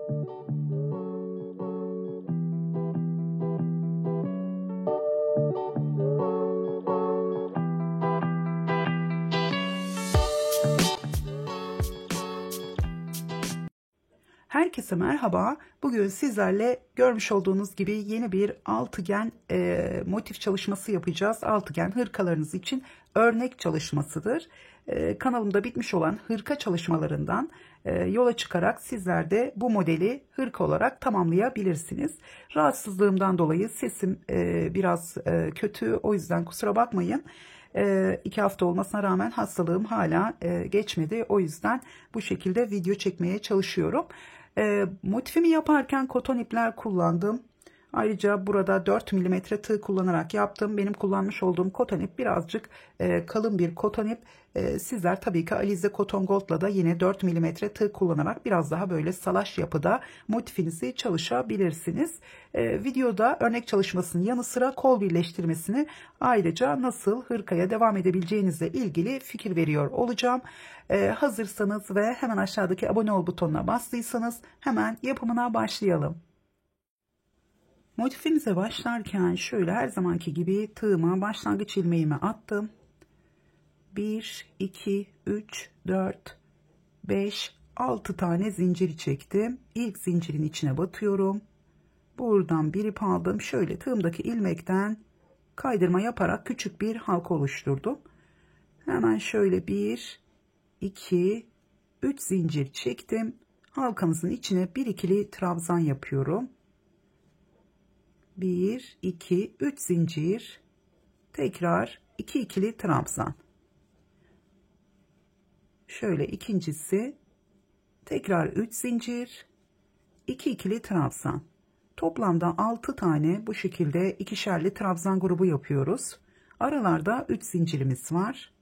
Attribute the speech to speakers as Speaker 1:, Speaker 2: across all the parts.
Speaker 1: Herkese merhaba. Bugün sizlerle görmüş olduğunuz gibi yeni bir altıgen motif çalışması yapacağız. Altıgen hırkalarınız için örnek çalışmasıdır. Kanalımda bitmiş olan hırka çalışmalarından yola çıkarak sizler de bu modeli hırka olarak tamamlayabilirsiniz. Rahatsızlığımdan dolayı sesim biraz kötü, o yüzden kusura bakmayın. 2 hafta olmasına rağmen hastalığım hala geçmedi. O yüzden bu şekilde video çekmeye çalışıyorum. Motifimi yaparken koton ipler kullandım. Ayrıca burada 4 mm tığ kullanarak yaptım. Benim kullanmış olduğum koton ip birazcık kalın bir koton ip. Sizler tabii ki Alize Cotton Gold'la da yine 4 mm tığ kullanarak biraz daha böyle salaş yapıda motifinizi çalışabilirsiniz. Videoda örnek çalışmasının yanı sıra kol birleştirmesini, ayrıca nasıl hırkaya devam edebileceğinizle ilgili fikir veriyor olacağım. Hazırsanız ve hemen aşağıdaki abone ol butonuna bastıysanız hemen yapımına başlayalım. Motifimize başlarken şöyle her zamanki gibi tığıma başlangıç ilmeğimi attım. 1, 2, 3, 4, 5, 6 tane zincir çektim. İlk zincirin içine batıyorum. Buradan bir ip aldım. Şöyle tığımdaki ilmekten kaydırma yaparak küçük bir halka oluşturdum. Hemen şöyle 1, 2, 3 zincir çektim. Halkamızın içine bir ikili trabzan yapıyorum. 1, 2, 3 zincir, tekrar 2 ikili trabzan. Şöyle ikincisi, tekrar 3 zincir, 2 ikili trabzan. Toplamda 6 tane bu şekilde ikişerli trabzan grubu yapıyoruz. Aralarda 3 zincirimiz var.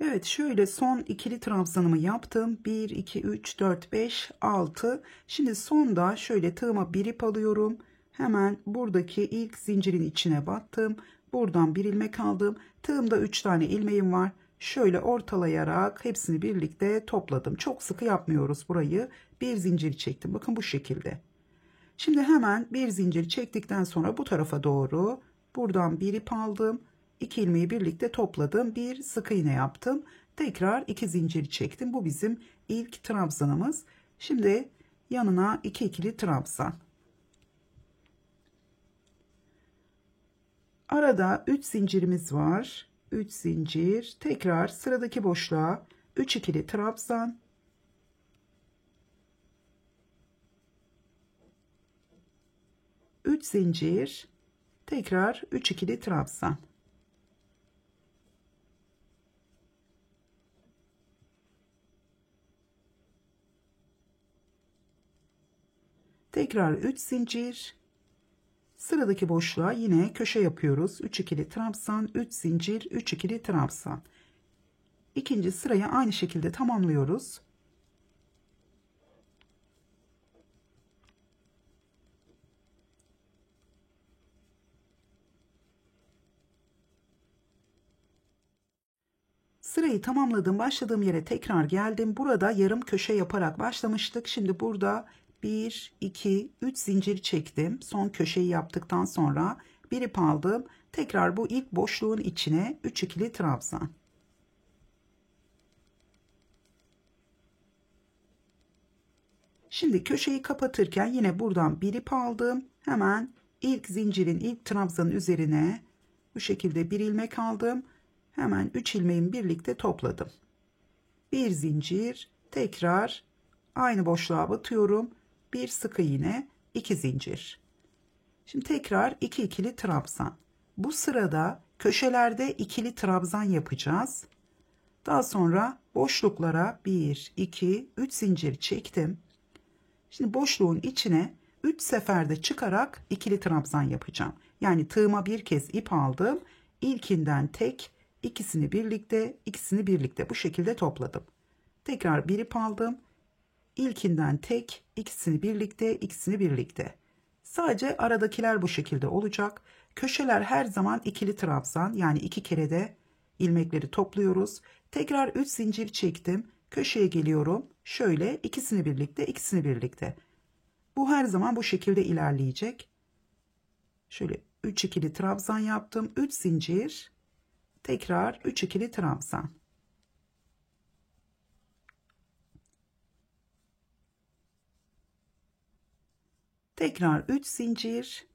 Speaker 1: Evet, şöyle son ikili trabzanımı yaptım. 1, 2, 3, 4, 5, 6. Şimdi sonda şöyle tığıma bir ip alıyorum. Hemen buradaki ilk zincirin içine battım. Buradan bir ilmek aldım. Tığımda 3 tane ilmeğim var. Şöyle ortalayarak hepsini birlikte topladım. Çok sıkı yapmıyoruz burayı. Bir zincir çektim. Bakın bu şekilde. Şimdi hemen bir zincir çektikten sonra bu tarafa doğru buradan bir ip aldım. 2 ilmeği birlikte topladım. Bir sık iğne yaptım. Tekrar 2 zincir çektim. Bu bizim ilk trabzanımız. Şimdi yanına 2 ikili trabzan. Arada 3 zincirimiz var. 3 zincir. Tekrar sıradaki boşluğa 3 ikili trabzan. Üç zincir. Tekrar 3 ikili trabzan. Tekrar 3 zincir. Sıradaki boşluğa yine köşe yapıyoruz. 3 ikili trabzan, 3 zincir, 3 ikili trabzan. İkinci sırayı aynı şekilde tamamlıyoruz. Sırayı tamamladım. Başladığım yere tekrar geldim. Burada yarım köşe yaparak başlamıştık. Şimdi burada 1, 2, 3 zincir çektim. Son köşeyi yaptıktan sonra bir ip aldım. Tekrar bu ilk boşluğun içine 3 ikili trabzan. Şimdi köşeyi kapatırken yine buradan bir ip aldım. Hemen ilk zincirin ilk trabzanın üzerine bu şekilde bir ilmek aldım. Hemen 3 ilmeğimi birlikte topladım. Bir zincir, tekrar aynı boşluğa batıyorum. Bir sık iğne, 2 zincir. Şimdi tekrar 2 ikili trabzan. Bu sırada köşelerde ikili trabzan yapacağız. Daha sonra boşluklara 1, 2, 3 zincir çektim. Şimdi boşluğun içine 3 seferde çıkarak ikili trabzan yapacağım. Yani tığıma bir kez ip aldım. İlkinden tek, ikisini birlikte, ikisini birlikte bu şekilde topladım. Tekrar bir ip aldım. İlkinden tek, ikisini birlikte, ikisini birlikte. Sadece aradakiler bu şekilde olacak. Köşeler her zaman ikili trabzan, yani 2 kere de ilmekleri topluyoruz. Tekrar 3 zincir çektim. Köşeye geliyorum. Şöyle ikisini birlikte, ikisini birlikte. Bu her zaman bu şekilde ilerleyecek. Şöyle 3 ikili trabzan yaptım. 3 zincir. Tekrar 3 ikili trabzan. Tekrar 3 zincir.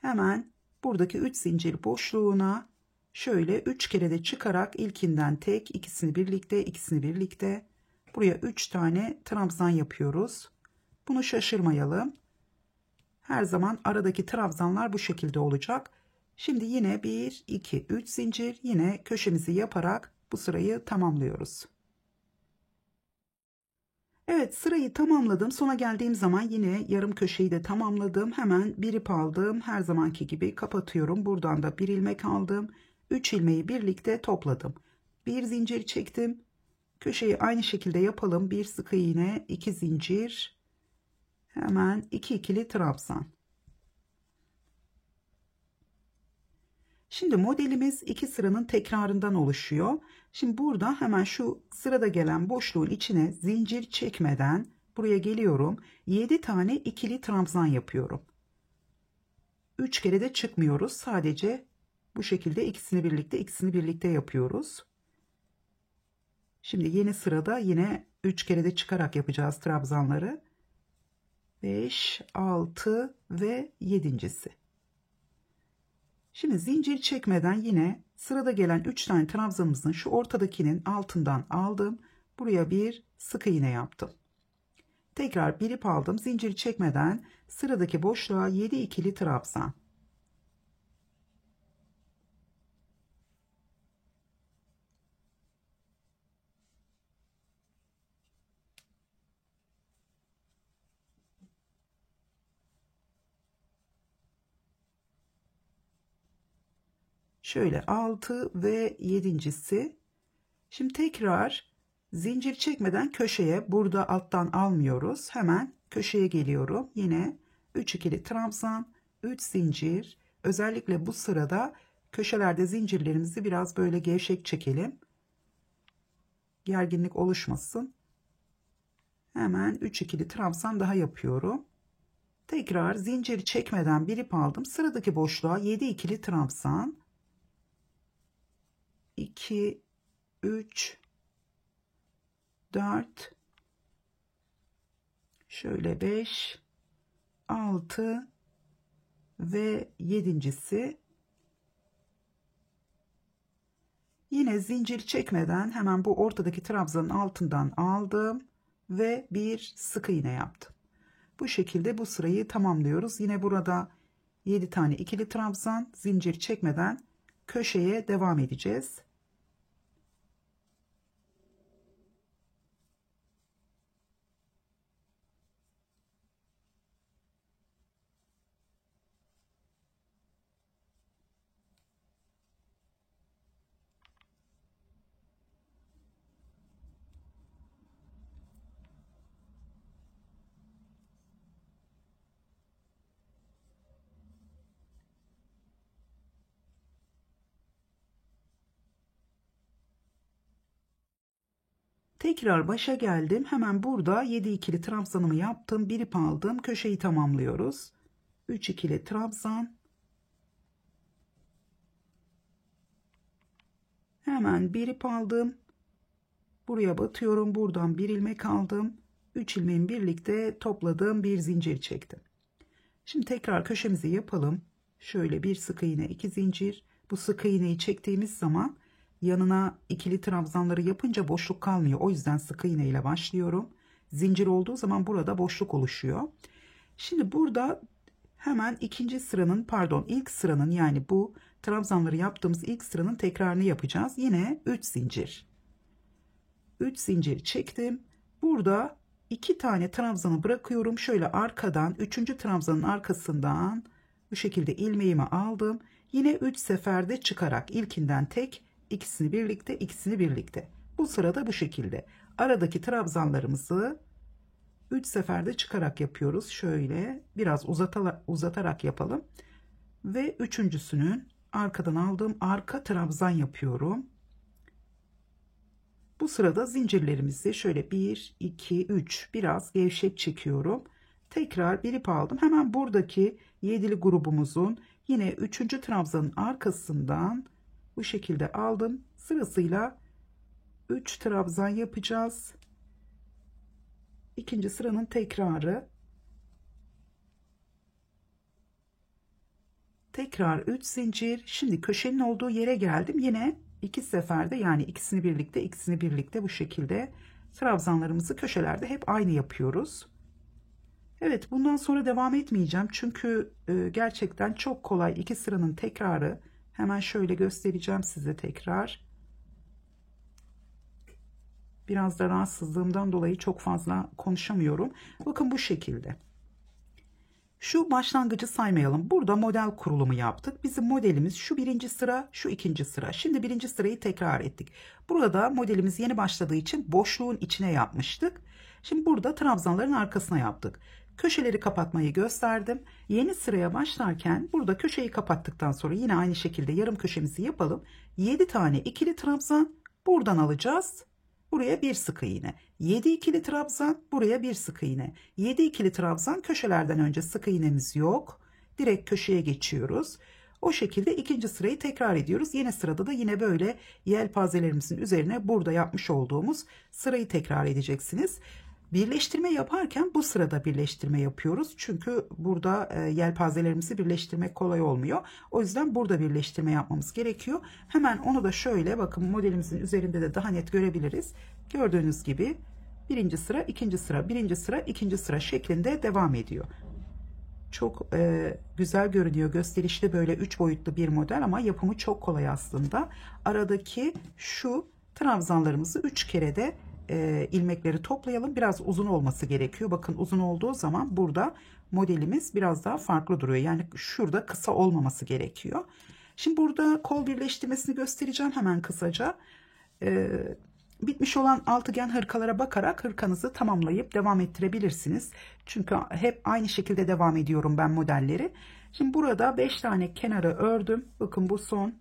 Speaker 1: Hemen buradaki 3 zincir boşluğuna şöyle 3 kere de çıkarak ilkinden tek, ikisini birlikte, ikisini birlikte. Buraya 3 tane trabzan yapıyoruz. Bunu şaşırmayalım. Her zaman aradaki trabzanlar bu şekilde olacak. Şimdi yine 1, 2, 3 zincir, yine köşemizi yaparak bu sırayı tamamlıyoruz. Evet, sırayı tamamladım. Sona geldiğim zaman yine yarım köşeyi de tamamladım. Hemen bir ip aldım. Her zamanki gibi kapatıyorum. Buradan da bir ilmek aldım. 3 ilmeği birlikte topladım. Bir zincir çektim. Köşeyi aynı şekilde yapalım. Bir sık iğne, 2 zincir. Hemen 2 ikili trabzan. Şimdi modelimiz 2 sıranın tekrarından oluşuyor. Şimdi burada hemen şu sırada gelen boşluğun içine zincir çekmeden buraya geliyorum. 7 tane ikili trabzan yapıyorum. 3 kere de çıkmıyoruz. Sadece bu şekilde ikisini birlikte, ikisini birlikte yapıyoruz. Şimdi yeni sırada yine 3 kere de çıkarak yapacağız trabzanları. 5, 6 ve 7.'si. Şimdi zincir çekmeden yine sırada gelen 3 tane trabzanımızın şu ortadakinin altından aldım. Buraya bir sık iğne yaptım. Tekrar bir ip aldım. Zincir çekmeden sıradaki boşluğa 7 ikili trabzan. Şöyle 6 ve 7.'si. Şimdi tekrar zincir çekmeden köşeye, burada alttan almıyoruz. Hemen köşeye geliyorum. Yine 3 ikili trabzan, 3 zincir. Özellikle bu sırada köşelerde zincirlerimizi biraz böyle gevşek çekelim. Gerginlik oluşmasın. Hemen 3 ikili trabzan daha yapıyorum. Tekrar zincir çekmeden bir ip aldım. Sıradaki boşluğa 7 ikili trabzan. 2, 3, 4, şöyle 5, 6 ve 7.'si. Yine zincir çekmeden hemen bu ortadaki trabzanın altından aldım ve bir sık iğne yaptım. Bu şekilde bu sırayı tamamlıyoruz. Yine burada 7 tane ikili trabzan, zincir çekmeden köşeye devam edeceğiz. Tekrar başa geldim. Hemen burada 7 ikili trabzanımı yaptım. Bir ip aldım. Köşeyi tamamlıyoruz. 3 ikili trabzan. Hemen bir ip aldım. Buraya batıyorum. Buradan bir ilmek aldım. 3 ilmeğin birlikte topladığım bir zincir çektim. Şimdi tekrar köşemizi yapalım. Şöyle bir sık iğne, 2 zincir. Bu sık iğneyi çektiğimiz zaman yanına ikili trabzanları yapınca boşluk kalmıyor. O yüzden sık iğne ile başlıyorum. Zincir olduğu zaman burada boşluk oluşuyor. Şimdi burada hemen ilk sıranın, yani bu trabzanları yaptığımız ilk sıranın tekrarını yapacağız. Yine 3 zincir. 3 zincir çektim. Burada 2 tane trabzanı bırakıyorum. Şöyle arkadan 3. trabzanın arkasından bu şekilde ilmeğimi aldım. Yine 3 seferde çıkarak ilkinden tek, ikisini birlikte, ikisini birlikte. Bu sırada bu şekilde aradaki trabzanlarımızı 3 seferde çıkarak yapıyoruz. Şöyle biraz uzatarak yapalım. Ve üçüncüsünün arkadan aldığım arka trabzan yapıyorum. bu sırada zincirlerimizi şöyle 1, 2, 3 biraz gevşek çekiyorum. Tekrar bir ip aldım. Hemen buradaki yedili grubumuzun yine 3. trabzanın arkasından bu şekilde aldım. Sırasıyla 3 trabzan yapacağız. İkinci sıranın tekrarı. Tekrar 3 zincir. Şimdi köşenin olduğu yere geldim. Yine iki seferde, yani ikisini birlikte bu şekilde trabzanlarımızı köşelerde hep aynı yapıyoruz. Evet, bundan sonra devam etmeyeceğim. Çünkü gerçekten çok kolay iki sıranın tekrarı. Hemen şöyle göstereceğim size tekrar. Biraz da rahatsızlığımdan dolayı çok fazla konuşamıyorum. Bakın bu şekilde. Şu başlangıcı saymayalım. Burada model kurulumu yaptık. Bizim modelimiz şu birinci sıra, şu ikinci sıra. Şimdi birinci sırayı tekrar ettik. Burada modelimiz yeni başladığı için boşluğun içine yapmıştık. Şimdi burada trabzanların arkasına yaptık. Köşeleri kapatmayı gösterdim. Yeni sıraya başlarken burada köşeyi kapattıktan sonra yine aynı şekilde yarım köşemizi yapalım. 7 tane ikili trabzan buradan alacağız. Buraya bir sık iğne. 7 ikili trabzan, buraya bir sık iğne. 7 ikili trabzan, köşelerden önce sık iğnemiz yok. Direkt köşeye geçiyoruz. O şekilde ikinci sırayı tekrar ediyoruz. Yeni sırada da yine böyle yelpazelerimizin üzerine burada yapmış olduğumuz sırayı tekrar edeceksiniz. Birleştirme yaparken bu sırada birleştirme yapıyoruz. Çünkü burada yelpazelerimizi birleştirmek kolay olmuyor. O yüzden burada birleştirme yapmamız gerekiyor. Hemen onu da şöyle bakın, modelimizin üzerinde de daha net görebiliriz. Gördüğünüz gibi birinci sıra, ikinci sıra, birinci sıra, ikinci sıra şeklinde devam ediyor. Çok güzel görünüyor, gösterişli, böyle 3 boyutlu bir model ama yapımı çok kolay aslında. Aradaki şu trabzanlarımızı 3 kere de ilmekleri toplayalım. Biraz uzun olması gerekiyor. Bakın, uzun olduğu zaman burada modelimiz biraz daha farklı duruyor. Yani şurada kısa olmaması gerekiyor. Şimdi burada kol birleştirmesini göstereceğim hemen kısaca. Bitmiş olan altıgen hırkalara bakarak hırkanızı tamamlayıp devam ettirebilirsiniz. Çünkü hep aynı şekilde devam ediyorum ben modelleri. Şimdi burada 5 tane kenarı ördüm. Bakın bu son.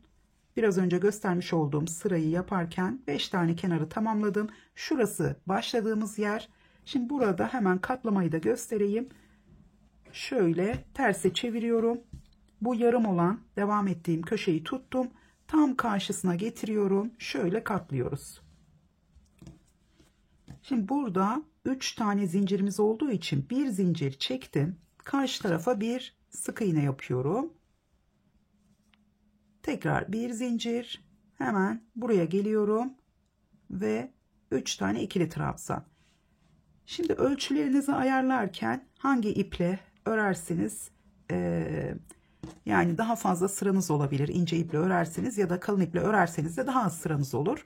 Speaker 1: Biraz önce göstermiş olduğum sırayı yaparken 5 tane kenarı tamamladım. Şurası başladığımız yer. Şimdi burada hemen katlamayı da göstereyim. Şöyle terse çeviriyorum. Bu yarım olan devam ettiğim köşeyi tuttum. Tam karşısına getiriyorum. Şöyle katlıyoruz. Şimdi burada 3 tane zincirimiz olduğu için bir zincir çektim. Karşı tarafa bir sık iğne yapıyorum. Tekrar bir zincir, hemen buraya geliyorum ve 3 tane ikili trabzan. Şimdi ölçülerinizi ayarlarken hangi iple örersiniz, yani daha fazla sıranız olabilir. İnce iple örerseniz ya da kalın iple örerseniz de daha az sıranız olur.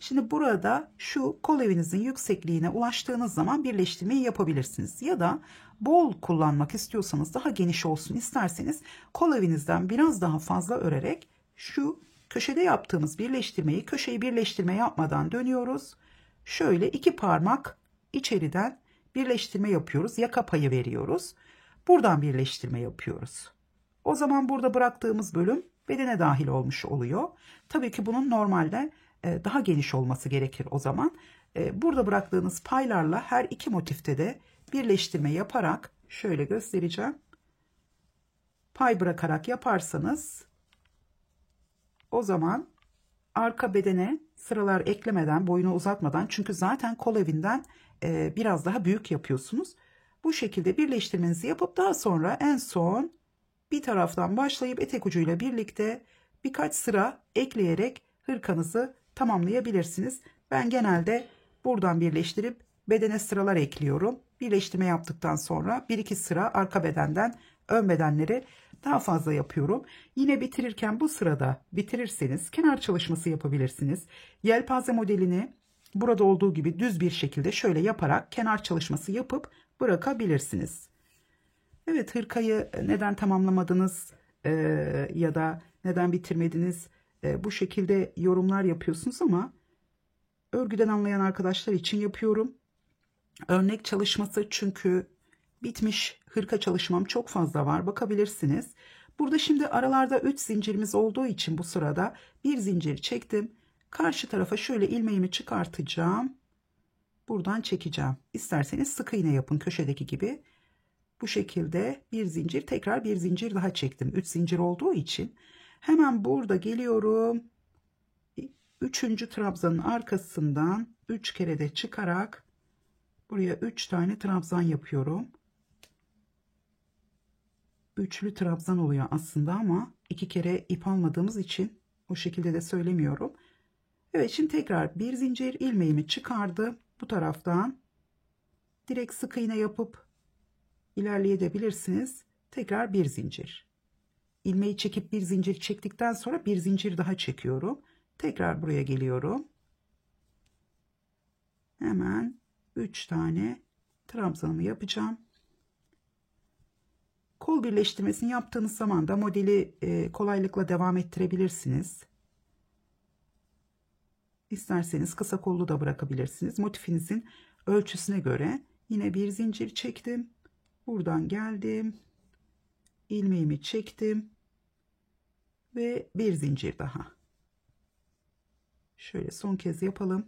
Speaker 1: Şimdi burada şu kol evinizin yüksekliğine ulaştığınız zaman birleştirmeyi yapabilirsiniz. Ya da bol kullanmak istiyorsanız, daha geniş olsun isterseniz kol evinizden biraz daha fazla örerek şu köşede yaptığımız birleştirmeyi, köşeyi birleştirme yapmadan dönüyoruz. Şöyle 2 parmak içeriden birleştirme yapıyoruz. Yaka payı veriyoruz. Buradan birleştirme yapıyoruz. O zaman burada bıraktığımız bölüm bedene dahil olmuş oluyor. Tabii ki bunun normalde daha geniş olması gerekir o zaman. Burada bıraktığınız paylarla her iki motifte de birleştirme yaparak, şöyle göstereceğim. Pay bırakarak yaparsanız o zaman arka bedene sıralar eklemeden, boyunu uzatmadan, çünkü zaten kol evinden biraz daha büyük yapıyorsunuz. Bu şekilde birleştirmenizi yapıp daha sonra en son bir taraftan başlayıp etek ucuyla birlikte birkaç sıra ekleyerek hırkanızı tamamlayabilirsiniz. Ben genelde buradan birleştirip bedene sıralar ekliyorum. Birleştirme yaptıktan sonra 1-2 sıra arka bedenden ön bedenleri daha fazla yapıyorum. Yine bitirirken bu sırada bitirirseniz kenar çalışması yapabilirsiniz. Yelpaze modelini burada olduğu gibi düz bir şekilde şöyle yaparak kenar çalışması yapıp bırakabilirsiniz. Evet, hırkayı neden tamamlamadınız ya da neden bitirmediniz, bu şekilde yorumlar yapıyorsunuz ama örgüden anlayan arkadaşlar için yapıyorum. Örnek çalışması, çünkü bitmiş hırka çalışmam çok fazla var, bakabilirsiniz. Burada şimdi aralarda 3 zincirimiz olduğu için bu sırada bir zincir çektim. Karşı tarafa şöyle ilmeğimi çıkartacağım. Buradan çekeceğim. İsterseniz sık iğne yapın köşedeki gibi. Bu şekilde bir zincir, tekrar bir zincir daha çektim. 3 zincir olduğu için hemen burada geliyorum. 3. trabzanın arkasından 3 kere de çıkarak buraya 3 tane trabzan yapıyorum. Üçlü trabzan oluyor aslında ama 2 kere ip almadığımız için o şekilde de söylemiyorum. Evet, şimdi tekrar bir zincir, ilmeğimi çıkardım. Bu taraftan direkt sık iğne yapıp ilerleyebilirsiniz. Tekrar bir zincir. İlmeği çekip bir zincir çektikten sonra bir zincir daha çekiyorum. Tekrar buraya geliyorum. Hemen 3 tane trabzanımı yapacağım. Kol birleştirmesini yaptığınız zaman da modeli kolaylıkla devam ettirebilirsiniz. İsterseniz kısa kollu da bırakabilirsiniz. Motifinizin ölçüsüne göre yine bir zincir çektim. Buradan geldim. İlmeğimi çektim. Ve bir zincir daha. Şöyle son kez yapalım.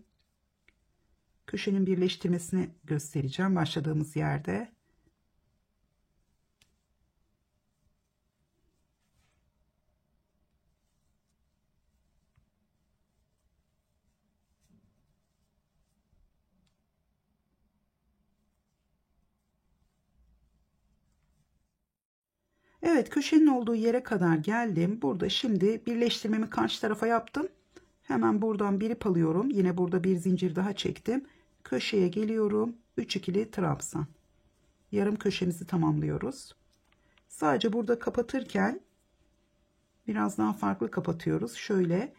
Speaker 1: Köşenin birleştirmesini göstereceğim başladığımız yerde. Evet, köşenin olduğu yere kadar geldim. Burada şimdi birleştirmemi karşı tarafa yaptım. Hemen buradan bir ip alıyorum. Yine burada bir zincir daha çektim. Köşeye geliyorum. 3 ikili trabzan. Yarım köşemizi tamamlıyoruz. Sadece burada kapatırken biraz daha farklı kapatıyoruz. Şöyle.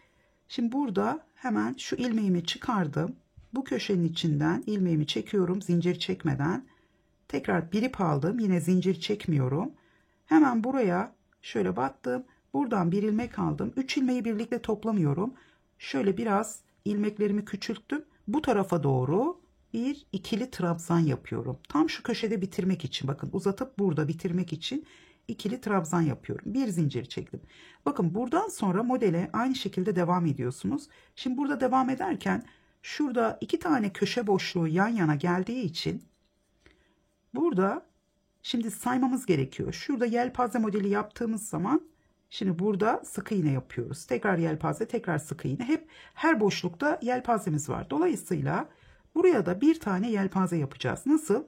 Speaker 1: Şimdi burada hemen şu ilmeğimi çıkardım. Bu köşenin içinden ilmeğimi çekiyorum zincir çekmeden. Tekrar bir ip aldım. Yine zincir çekmiyorum. Hemen buraya şöyle battım. Buradan bir ilmek aldım. 3 ilmeği birlikte toplamıyorum. Şöyle biraz ilmeklerimi küçülttüm. Bu tarafa doğru bir ikili trabzan yapıyorum. Tam şu köşede bitirmek için, bakın uzatıp burada bitirmek için ikili trabzan yapıyorum. Bir zincir çektim. Bakın buradan sonra modele aynı şekilde devam ediyorsunuz. Şimdi burada devam ederken şurada 2 tane köşe boşluğu yan yana geldiği için burada şimdi saymamız gerekiyor. Şurada yelpaze modeli yaptığımız zaman şimdi burada sık iğne yapıyoruz. Tekrar yelpaze, tekrar sık iğne. Hep her boşlukta yelpazemiz var. Dolayısıyla buraya da bir tane yelpaze yapacağız. Nasıl?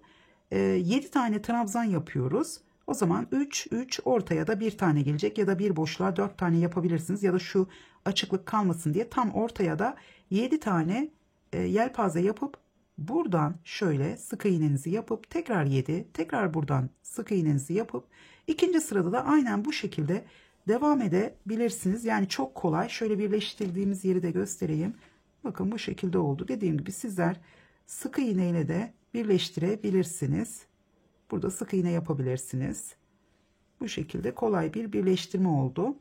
Speaker 1: 7 tane trabzan yapıyoruz. O zaman 3 3 ortaya da bir tane gelecek ya da bir boşluğa 4 tane yapabilirsiniz ya da şu açıklık kalmasın diye tam ortaya da 7 tane yelpaze yapıp buradan şöyle sık iğnenizi yapıp tekrar 7, tekrar buradan sık iğnenizi yapıp ikinci sırada da aynen bu şekilde devam edebilirsiniz. Yani çok kolay. Şöyle birleştirdiğimiz yeri de göstereyim. Bakın bu şekilde oldu. Dediğim gibi sizler sık iğne ile de birleştirebilirsiniz. Burada sık iğne yapabilirsiniz. Bu şekilde kolay bir birleştirme oldu.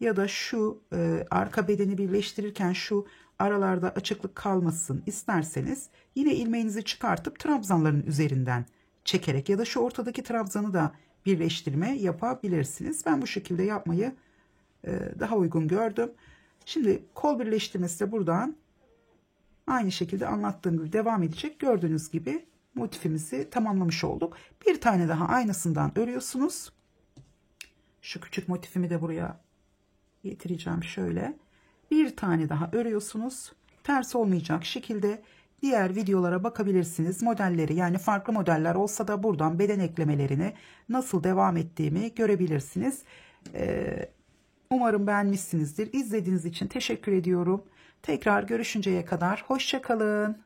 Speaker 1: Ya da şu arka bedeni birleştirirken şu aralarda açıklık kalmasın isterseniz yine ilmeğinizi çıkartıp trabzanların üzerinden çekerek ya da şu ortadaki trabzanı da birleştirme yapabilirsiniz. Ben bu şekilde yapmayı daha uygun gördüm. Şimdi kol birleştirmesi de buradan aynı şekilde anlattığım gibi devam edecek. Gördüğünüz gibi motifimizi tamamlamış olduk. Bir tane daha aynısından örüyorsunuz. Şu küçük motifimi de buraya getireceğim şöyle. Bir tane daha örüyorsunuz. Ters olmayacak şekilde diğer videolara bakabilirsiniz. Modelleri, yani farklı modeller olsa da buradan beden eklemelerini nasıl devam ettiğimi görebilirsiniz. Umarım beğenmişsinizdir. İzlediğiniz için teşekkür ediyorum. Tekrar görüşünceye kadar hoşça kalın.